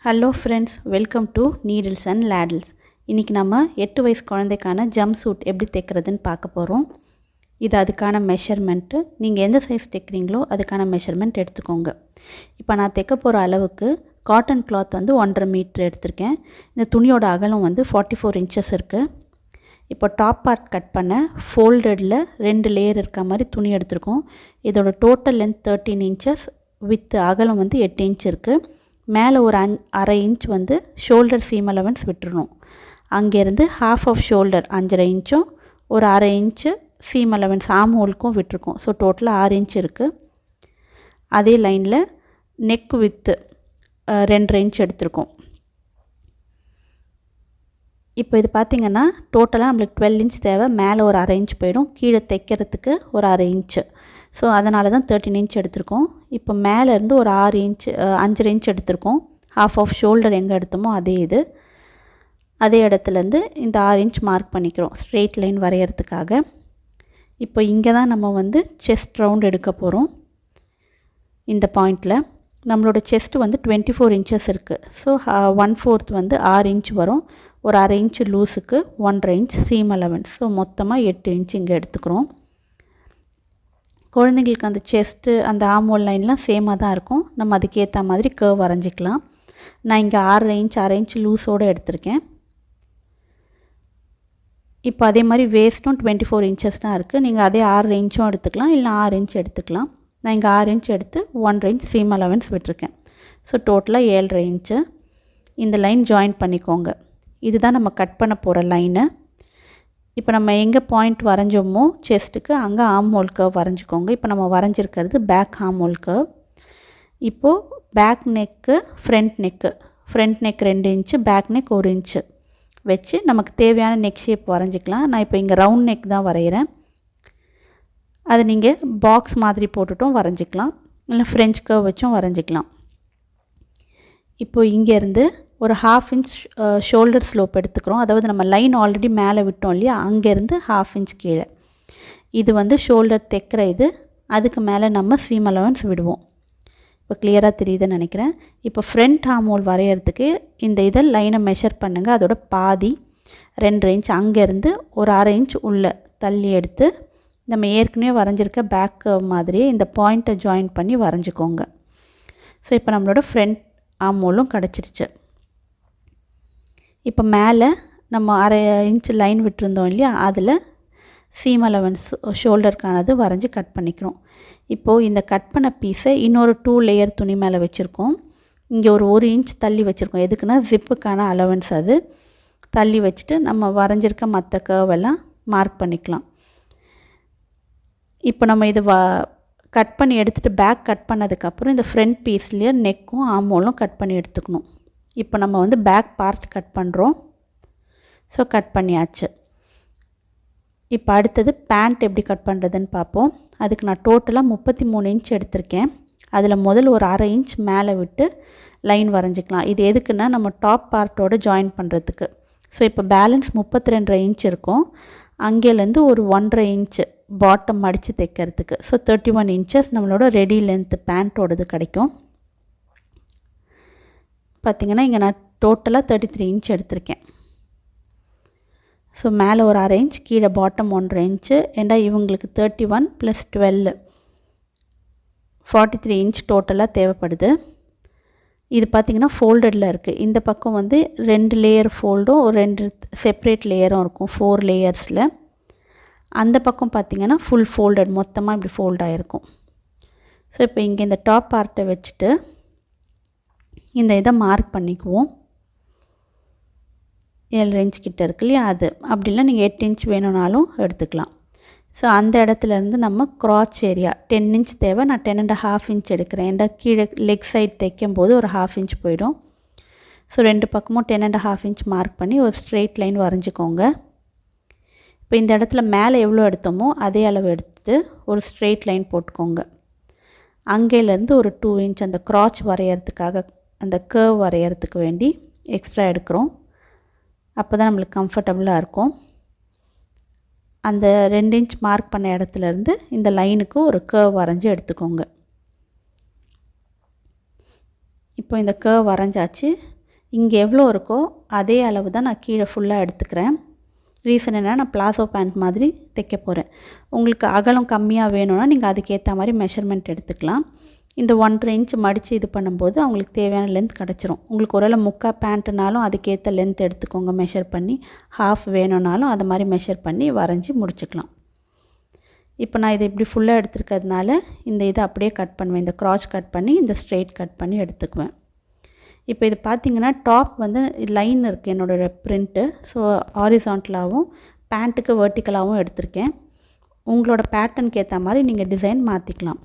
Hello friends, welcome to Needles and Ladles. இன்னைக்கு நம்ம 8 வயசு குழந்தைக்கான jumpsuit எப்படி தைக்கிறதுன்னு பார்க்க போறோம். இது அதுக்கான மெஷர்மென்ட். நீங்க எந்த சைஸ் தைக்கிறீங்களோ அதுக்கான மெஷர்மென்ட் எடுத்துக்கோங்க. இப்போ நான் தைக்க போற அளவுக்கு காட்டன் cloth வந்து 1.5 மீட்டர் எடுத்துர்க்கேன். இந்த துணியோட அகலம் வந்து 44 inches இருக்கு. இப்போ டாப் பார்ட் கட் பண்ண ஃபோல்டட்ல ரெண்டு லேயர் இருக்க மாதிரி துணி எடுத்துர்க்கோம். இதோட டோட்டல் லெந்த் 13 inches, width அகலம் வந்து 8 inch இருக்கு. மேலே ஒரு 1/2 inch வந்து ஷோல்டர் சீம் அலவன்ஸ் விட்டுறணும். அங்கேருந்து half of ஷோல்டர் 5.5 inchும் ஒரு 1/2 inch சீம் அலவன்ஸ் ஆர்ம் ஹோலுக்கும் விட்டுருக்கோம். ஸோ டோட்டலாக 6 inch இருக்குது. அதே லைனில் நெக் வித்து 2.5 inch எடுத்திருக்கோம். இப்போ இது பார்த்திங்கன்னா டோட்டலாக நம்மளுக்கு 12 inch தேவை. மேலே ஒரு 1/2 inch போயிடும், கீழே தைக்கிறதுக்கு ஒரு 1/2 inch. ஸோ அதனால தான் 13 inch எடுத்திருக்கோம். இப்போ மேலேருந்து ஒரு 6 inch 5.5 inch எடுத்திருக்கோம். half of ஷோல்டர் எங்கே எடுத்தோமோ அதே இடத்துலேருந்து இந்த 6 inch மார்க் பண்ணிக்கிறோம் ஸ்ட்ரெயிட் லைன் வரைகிறதுக்காக. இப்போ இங்கே தான் நம்ம வந்து செஸ்ட் ரவுண்ட் எடுக்க போகிறோம். இந்த பாயிண்டில் நம்மளோட செஸ்ட் வந்து 24 inches இருக்குது. ஸோ 1/4 வந்து 6 inch வரும். ஒரு 1/2 inch லூஸுக்கு 1.5 inch சீம் அலவன்ஸ். ஸோ மொத்தமாக 8 inch இங்கே எடுத்துக்கிறோம். குழந்தைங்களுக்கு அந்த செஸ்ட்டு அந்த ஆர்மோல் லைன்லாம் சேமாக தான் இருக்கும். நம்ம அதுக்கேற்ற மாதிரி கர்வ் வரைஞ்சிக்கலாம். நான் இங்கே 6.5 inch லூஸோடு எடுத்திருக்கேன். இப்போ அதே மாதிரி வேஸ்ட்டும் 24 inches தான் இருக்குது. நீங்கள் அதே 6 inchும் எடுத்துக்கலாம், இல்லை 6 inch எடுத்துக்கலாம். நான் இங்கே 6 inch எடுத்து 1.5 inch சீம் அலவன்ஸ் விட்டுருக்கேன். ஸோ டோட்டலாக 7.5 inch. இந்த லைன் ஜாயின் பண்ணிக்கோங்க. இதுதான் நம்ம கட் பண்ண போகிற லைனு. இப்போ நம்ம எங்கே பாயிண்ட் வரைஞ்சோமோ செஸ்ட்டுக்கு அங்கே ஆர்ம் ஹோல் கர்வ் வரைஞ்சிக்கோங்க. இப்போ நம்ம வரைஞ்சிருக்கிறது பேக் ஆர்ம் ஹோல் கர்வ். இப்போது back neck front neck 2 inch, back neck 1 inch வச்சு நமக்கு தேவையான நெக் ஷேப் வரைஞ்சிக்கலாம். நான் இப்போ இங்கே ரவுண்ட் நெக் தான் வரைகிறேன். அதை நீங்கள் பாக்ஸ் மாதிரி போட்டுட்டும் வரைஞ்சிக்கலாம், இல்லை ஃப்ரெஞ்ச் கர்வ் வச்சும் வரைஞ்சிக்கலாம். இப்போது இங்கேருந்து ஒரு 1/2 inch ஷோல்டர் ஸ்லோப் எடுத்துக்கிறோம். அதாவது நம்ம லைன் ஆல்ரெடி மேலே விட்டோம் இல்லையா, அங்கேருந்து 1/2 inch கீழே. இது வந்து ஷோல்டர் தைக்கிற இது. அதுக்கு மேலே நம்ம சீம் அலவன்ஸ் விடுவோம். இப்போ கிளியராக தெரியுதுன்னு நினைக்கிறேன். இப்போ ஃப்ரண்ட் ஆர்ம் ஹோல் வரைகிறதுக்கு இந்த இதை லைனை மெஷர் பண்ணுங்கள். அதோட பாதி 2.5 inch அங்கேருந்து ஒரு 1/2 inch உள்ளே தள்ளி எடுத்து நம்ம ஏற்கனவே வரைஞ்சிருக்க பேக் கர்வ் மாதிரியே இந்த பாயிண்ட்டை ஜாயின் பண்ணி வரைஞ்சிக்கோங்க. ஸோ இப்போ நம்மளோட ஃப்ரண்ட் ஆர்ம் ஹோலும் கிடச்சிருச்சு. இப்போ மேலே நம்ம 1/2 inch லைன் விட்டுருந்தோம் இல்லையா, அதில் சீம் அலவன்ஸ் ஷோல்டருக்கானது வரைஞ்சி கட் பண்ணிக்கிறோம். இப்போது இந்த கட் பண்ண பீஸை இன்னொரு 2 layer துணி மேலே வச்சுருக்கோம். இங்கே ஒரு 1 inch தள்ளி வச்சுருக்கோம். எதுக்குன்னா ஜிப்புக்கான அலவன்ஸ். அது தள்ளி வச்சுட்டு நம்ம வரைஞ்சிருக்க மற்ற கர்வெல்லாம் மார்க் பண்ணிக்கலாம். இப்போ நம்ம இது கட் பண்ணி எடுத்துகிட்டு பேக் கட் பண்ணதுக்கப்புறம் இந்த ஃப்ரண்ட் பீஸ்லேயே நெக்கும் ஆர்ம் ஹோலும் கட் பண்ணி எடுத்துக்கணும். இப்போ நம்ம வந்து பேக் பார்ட் கட் பண்ணுறோம். ஸோ கட் பண்ணியாச்சு. இப்போ அடுத்தது பேண்ட் எப்படி கட் பண்ணுறதுன்னு பார்ப்போம். அதுக்கு நான் டோட்டலாக 33 inch எடுத்திருக்கேன். அதில் முதல் ஒரு 1/2 inch மேலே விட்டு லைன் வரைஞ்சிக்கலாம். இது எதுக்குன்னா நம்ம டாப் பார்ட்டோடு ஜாயின் பண்ணுறதுக்கு. ஸோ இப்போ பேலன்ஸ் 32.5 inch இருக்கும். அங்கேலேருந்து ஒரு 1.5 inch பாட்டம் மடித்து தைக்கிறதுக்கு. ஸோ 31 inches நம்மளோட ரெடி லென்த்து பேண்ட்டோடது கிடைக்கும். பார்த்திங்கன்னா இங்கே நான் டோட்டலாக 33 inch எடுத்திருக்கேன். ஸோ மேலே ஒரு 1/2 inch, கீழே பாட்டம் 1.5 inch. ஏண்டா இவங்களுக்கு 31 + 12 43 inch டோட்டலாக தேவைப்படுது. இது பார்த்திங்கன்னா ஃபோல்டடில் இருக்குது. இந்த பக்கம் வந்து 2 layer ஃபோல்டும் ஒரு 2 செப்ரேட் லேயரும் இருக்கும் 4 layers. அந்த பக்கம் பார்த்திங்கன்னா ஃபுல் ஃபோல்டட், மொத்தமாக இப்படி ஃபோல்ட் ஆகிருக்கும். ஸோ இப்போ இங்கே இந்த டாப் பார்ட்டை வச்சுட்டு இந்த இதை மார்க் பண்ணிக்குவோம். 7 inch கிட்ட இருக்கு இல்லையா, அது அப்படிலாம் நீங்கள் 8 inch வேணும்னாலும் எடுத்துக்கலாம். ஸோ அந்த இடத்துலேருந்து நம்ம க்ராச் ஏரியா 10 inch தேவை. நான் 10.5 inch எடுக்கிறேன். ஏன்டா கீழே லெக் சைட் தைக்கும் போது ஒரு 1/2 inch போயிடும். ஸோ 2 பக்கமும் 10.5 inch மார்க் பண்ணி ஒரு ஸ்ட்ரெயிட் லைன் வரைஞ்சிக்கோங்க. இப்போ இந்த இடத்துல மேலே எவ்வளோ எடுத்தோமோ அதே அளவு எடுத்துகிட்டு ஒரு ஸ்ட்ரெயிட் லைன் போட்டுக்கோங்க. அங்கேலேருந்து ஒரு 2 inch அந்த க்ராச் வரைகிறதுக்காக, அந்த கர்வ் வரைகிறதுக்கு வேண்டி எக்ஸ்ட்ரா எடுக்கிறோம். அப்போ தான் நம்மளுக்கு கம்ஃபர்டபுளாக இருக்கும். அந்த 2 inch மார்க் பண்ண இடத்துலேருந்து இந்த லைனுக்கு ஒரு கர்வ் வரைஞ்சி எடுத்துக்கோங்க. இப்போ இந்த கர்வ் வரைஞ்சாச்சு. இங்கே எவ்வளோ இருக்கோ அதே அளவு தான் நான் கீழே ஃபுல்லாக எடுத்துக்கிறேன். ரீசன் என்னென்னா நான் பிளாசோ பேண்ட் மாதிரி தைக்க போகிறேன். உங்களுக்கு அகலம் கம்மியாக வேணும்னா நீங்கள் அதுக்கேற்ற மாதிரி மெஷர்மெண்ட் எடுத்துக்கலாம். இந்த 1.5 இன்ச் மடித்து இது பண்ணும்போது அவங்களுக்கு தேவையான லென்த் கிடச்சிரும். உங்களுக்கு ஒருவேளை முக்கால் பேண்ட்டுனாலும் அதுக்கேற்ற லென்த் எடுத்துக்கோங்க மெஷர் பண்ணி. ஹாஃப் வேணும்னாலும் அது மாதிரி மெஷர் பண்ணி வரைஞ்சி முடிச்சுக்கலாம். இப்போ நான் இதை இப்படி ஃபுல்லாக எடுத்துருக்கிறதுனால இந்த இதை அப்படியே கட் பண்ணுவேன். இந்த க்ராச் கட் பண்ணி இந்த ஸ்ட்ரெயிட் கட் பண்ணி எடுத்துக்குவேன். இப்போ இது பார்த்திங்கன்னா டாப் வந்து லைன் இருக்குது என்னோடய ப்ரிண்ட்டு. ஸோ ஹாரிசான்டலாகவும் பேண்ட்டுக்கு வெர்டிக்கலாகவும் எடுத்திருக்கேன். உங்களோட பேட்டர்னுக்கு ஏற்ற மாதிரி நீங்கள் டிசைன் மாற்றிக்கலாம்.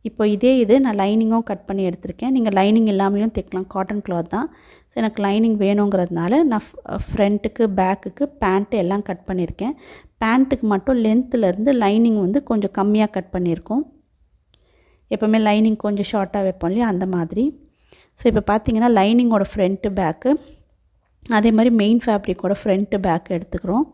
இப்போ இதே இது நான் லைனிங்கும் கட் பண்ணி எடுத்திருக்கேன். நீங்கள் லைனிங் இல்லாமலேயும் தைக்கலாம், காட்டன் கிளாத் தான். ஸோ எனக்கு லைனிங் வேணுங்கிறதுனால நான் ஃப்ரண்ட்டுக்கு பேக்குக்கு பேண்ட்டு எல்லாம் கட் பண்ணியிருக்கேன். பேண்ட்டுக்கு மட்டும் லென்த்துலேருந்து லைனிங் வந்து கொஞ்சம் கம்மியாக கட் பண்ணியிருக்கோம். எப்போவுமே லைனிங் கொஞ்சம் ஷார்ட்டாக வைப்போம் இல்லையா, அந்த மாதிரி. ஸோ இப்போ பார்த்தீங்கன்னா லைனிங்கோட ஃப்ரண்ட்டு பேக்கு அதே மாதிரி மெயின் ஃபேப்ரிக்கோட ஃப்ரண்ட்டு பேக்கு எடுத்துக்கிறோம்.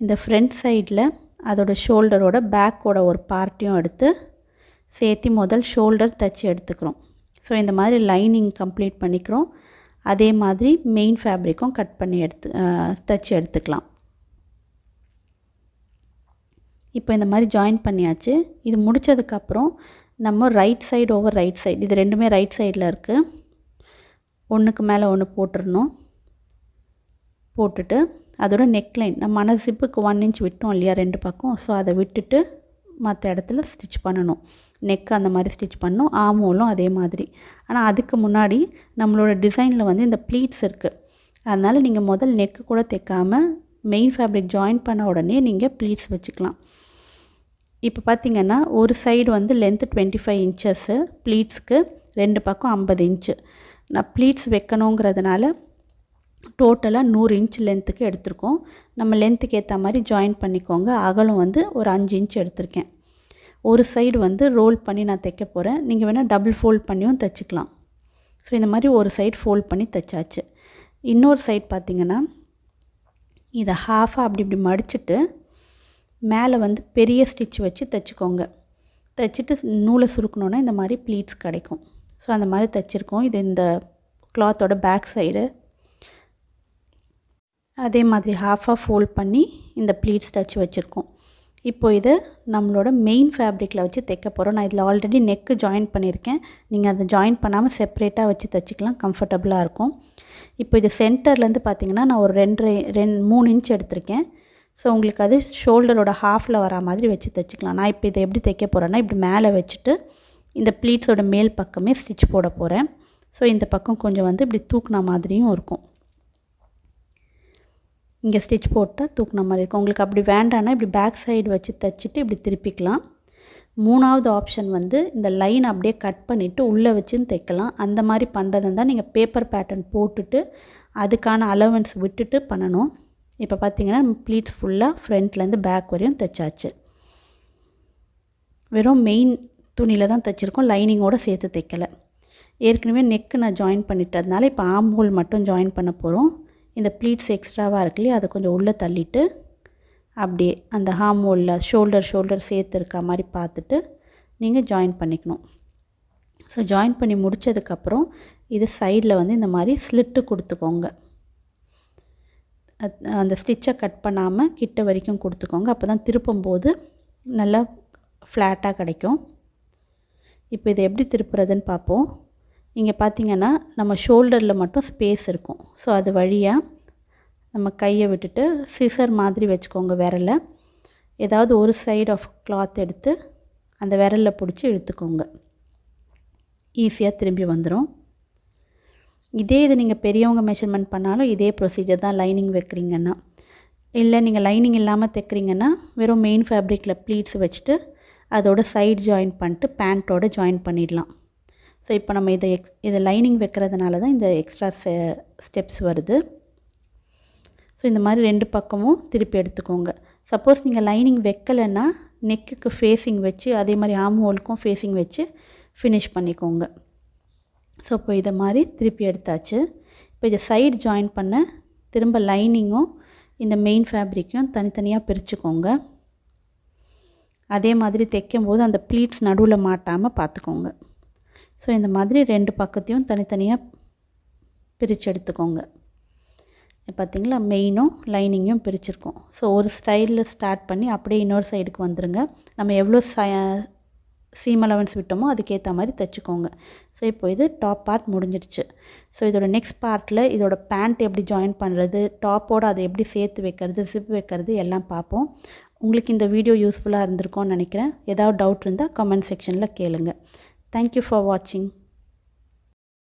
இந்த ஃப்ரண்ட் சைடில் அதோட ஷோல்டரோட பேக்கோட ஒரு பார்ட்டையும் எடுத்து சேர்த்து முதல் ஷோல்டர் தைச்சி எடுத்துக்கிறோம். ஸோ இந்த மாதிரி லைனிங் கம்ப்ளீட் பண்ணிக்கிறோம். அதே மாதிரி மெயின் ஃபேப்ரிக்கும் கட் பண்ணி தைச்சி எடுத்துக்கலாம். இப்போ இந்த மாதிரி ஜாயின் பண்ணியாச்சு. இது முடித்ததுக்கப்புறம் நம்ம right side over right side, இது ரெண்டுமே ரைட் சைடில் இருக்குது, ஒன்றுக்கு மேலே ஒன்று போட்டுடணும். போட்டுட்டு அதோட நெக்லைன் நம்ம ஜிப்புக்கு 1 இன்ச் விட்டோம் இல்லையா ரெண்டு பக்கம். ஸோ அதை விட்டுட்டு மற்ற இடத்துல ஸ்டிச் பண்ணணும். நெக் அந்த மாதிரி ஸ்டிச் பண்ணணும். ஆர்ம்ஹோலும் அதே மாதிரி. ஆனால் அதுக்கு முன்னாடி நம்மளோட டிசைனில் வந்து இந்த ப்ளீட்ஸ் இருக்குது. அதனால் நீங்கள் முதல் நெக்கு கூட தைக்காமல் மெயின் ஃபேப்ரிக் ஜாயின் பண்ண உடனே நீங்கள் ப்ளீட்ஸ் வச்சுக்கலாம். இப்போ பார்த்திங்கன்னா ஒரு சைடு வந்து லென்த்து 25 இன்ச்சஸ்ஸு ப்ளீட்ஸ்க்கு, ரெண்டு பக்கம் 50 இன்ச்சு. நான் ப்ளீட்ஸ் வைக்கணுங்கிறதுனால டோட்டலாக 100 இன்ச் லென்த்துக்கு எடுத்திருக்கோம். நம்ம லென்த்துக்கு ஏற்ற மாதிரி ஜாயின் பண்ணிக்கோங்க. அகலம் வந்து ஒரு 5 இன்ச் எடுத்திருக்கேன். ஒரு சைடு வந்து ரோல் பண்ணி நான் தைக்க போகிறேன். நீங்கள் வேணால் டபுள் ஃபோல்ட் பண்ணியும் தைச்சிக்கலாம். ஸோ இந்த மாதிரி ஒரு சைடு ஃபோல்ட் பண்ணி தைச்சாச்சு. இன்னொரு சைடு பார்த்திங்கன்னா இதை ஹாஃபாக அப்படி இப்படி மடிச்சுட்டு மேலே வந்து பெரிய ஸ்டிச் வச்சு தைச்சிக்கோங்க. தைச்சிட்டு நூலை சுருக்கணுன்னா இந்த மாதிரி ப்ளீட்ஸ் கிடைக்கும். ஸோ அந்த மாதிரி தைச்சிருக்கோம். இது இந்த கிளாத்தோட பேக் சைடு. அதே மாதிரி ஹாஃபாக ஃபோல்ட் பண்ணி இந்த ப்ளீட்ஸ் தைச்சி வச்சுருக்கோம். இப்போ இது நம்மளோட மெயின் ஃபேப்ரிக்கில் வச்சு தைக்க போகிறோம். நான் இதில் ஆல்ரெடி நெக்கு ஜாயின் பண்ணியிருக்கேன். நீங்கள் அதை ஜாயின் பண்ணாமல் செப்பரேட்டாக வச்சு தைச்சிக்கலாம், கம்ஃபர்டபுளாக இருக்கும். இப்போ இது சென்டர்லேருந்து பார்த்திங்கன்னா நான் ஒரு 3 இன்ச் எடுத்திருக்கேன். ஸோ உங்களுக்கு அது ஷோல்டரோட ஹாஃபில் வர மாதிரி வச்சு தைச்சிக்கலாம். நான் இப்போ இதை எப்படி தைக்க போகிறேன்னா இப்படி மேலே வச்சுட்டு இந்த ப்ளீட்ஸோட மேல் பக்கமே ஸ்டிச் போட போகிறேன். ஸோ இந்த பக்கம் கொஞ்சம் வந்து இப்படி தூக்குன மாதிரியும் இருக்கும். இங்கே ஸ்டிச் போட்டால் தூக்குன மாதிரி இருக்கும். உங்களுக்கு அப்படி வேண்டான்னா இப்படி பேக் சைடு வச்சு தைச்சிட்டு இப்படி திருப்பிக்கலாம். மூணாவது ஆப்ஷன் வந்து இந்த லைன் அப்படியே கட் பண்ணிவிட்டு உள்ளே வச்சுன்னு தைக்கலாம். அந்த மாதிரி பண்ணுறது இருந்தால் நீங்கள் பேப்பர் பேட்டர்ன் போட்டுட்டு அதுக்கான அலவன்ஸ் விட்டுட்டு பண்ணணும். இப்போ பார்த்தீங்கன்னா ப்ளீட்ஸ் ஃபுல்லாக ஃப்ரண்ட்லேருந்து பேக் வரையும் தைச்சாச்சு. வெறும் மெயின் துணியில் தான் தைச்சிருக்கோம், லைனிங்கோடு சேர்த்து தைக்கலை. ஏற்கனவே நெக்கு நான் ஜாயின் பண்ணிட்டதுனால இப்போ ஆர்ம் ஹோல் மட்டும் ஜாயின் பண்ண போகிறோம். இந்த ப்ளீட்ஸ் எக்ஸ்ட்ராவாக இருக்கு இல்லையா, அதை கொஞ்சம் உள்ளே தள்ளிட்டு அப்படியே அந்த ஆர்ம் ஹோலில் ஷோல்டர் சேர்த்து இருக்க மாதிரி பார்த்துட்டு நீங்கள் ஜாயின் பண்ணிக்கணும். ஸோ ஜாயின் பண்ணி முடித்ததுக்கப்புறம் இது சைடில் வந்து இந்த மாதிரி ஸ்லிட்டு கொடுத்துக்கோங்க. அந்த ஸ்டிச்சை கட் பண்ணாமல் கிட்ட வரைக்கும் கொடுத்துக்கோங்க. அப்போ தான் திருப்பும்போது நல்லா ஃப்ளாட்டாக கிடைக்கும். இப்போ இதை எப்படி திருப்புறதுன்னு பார்ப்போம். இங்கே பார்த்திங்கன்னா நம்ம ஷோல்டரில் மட்டும் ஸ்பேஸ் இருக்கும். ஸோ அது வழியாக நம்ம கையை விட்டுட்டு சிசர் மாதிரி வச்சுக்கோங்க விரலை. ஏதாவது ஒரு சைடு ஆஃப் கிளாத் எடுத்து அந்த விரலில் பிடிச்சி இழுத்துக்கோங்க. ஈஸியாக திரும்பி வந்துடும். இதே இது நீங்கள் பெரியவங்க மெஷர்மெண்ட் பண்ணாலும் இதே ப்ரொசீஜர் தான் லைனிங் வைக்கிறீங்கன்னா. இல்லை நீங்கள் லைனிங் இல்லாமல் தைக்கிறீங்கன்னா வெறும் மெயின் ஃபேப்ரிக்கில் ப்ளீட்ஸ் வச்சுட்டு அதோட சைடு ஜாயின் பண்ணிட்டு பேண்ட்டோடு ஜாயின் பண்ணிடலாம். ஸோ இப்போ நம்ம இதை லைனிங் வைக்கிறதுனால தான் இந்த எக்ஸ்ட்ரா ஸ்டெப்ஸ் வருது. ஸோ இந்த மாதிரி ரெண்டு பக்கமும் திருப்பி எடுத்துக்கோங்க. சப்போஸ் நீங்கள் லைனிங் வைக்கலைன்னா நெக்குக்கு ஃபேஸிங் வச்சு அதே மாதிரி ஆர்ம் ஹோலுக்கும் ஃபேஸிங் வச்சு ஃபினிஷ் பண்ணிக்கோங்க. ஸோ இப்போ இதை மாதிரி திருப்பி எடுத்தாச்சு. இப்போ இதை சைடு ஜாயின் பண்ண திரும்ப லைனிங்கும் இந்த மெயின் ஃபேப்ரிக்கும் தனித்தனியாக பிரிச்சுக்கோங்க. அதே மாதிரி தைக்கும் போது அந்த ப்ளீட்ஸ் நடுவில் மாட்டாமல் பார்த்துக்கோங்க. ஸோ இந்த மாதிரி ரெண்டு பக்கத்தையும் தனித்தனியாக பிரித்து எடுத்துக்கோங்க. பார்த்திங்களா, மெயினும் லைனிங்கும் பிரிச்சிருக்கோம். ஸோ ஒரு ஸ்டைலில் ஸ்டார்ட் பண்ணி அப்படியே இன்னொரு சைடுக்கு வந்துடுங்க. நம்ம எவ்வளோ சீம் அலவன்ஸ் விட்டோமோ அதுக்கேற்ற மாதிரி தைச்சிக்கோங்க. ஸோ இப்போ இது டாப் பார்ட் முடிஞ்சிடுச்சு. ஸோ இதோட நெக்ஸ்ட் பார்ட்டில் இதோட பேண்ட் எப்படி ஜாயின் பண்ணுறது, டாப்போடு அதை எப்படி சேர்த்து வைக்கிறது, ஜிப் வைக்கிறது எல்லாம் பார்ப்போம். உங்களுக்கு இந்த வீடியோ யூஸ்ஃபுல்லாக இருந்திருக்கும்னு நினைக்கிறேன். ஏதாவது டவுட் இருந்தால் கமெண்ட் செக்ஷனில் கேளுங்க. தேங்க்யூ ஃபார் வாட்சிங்.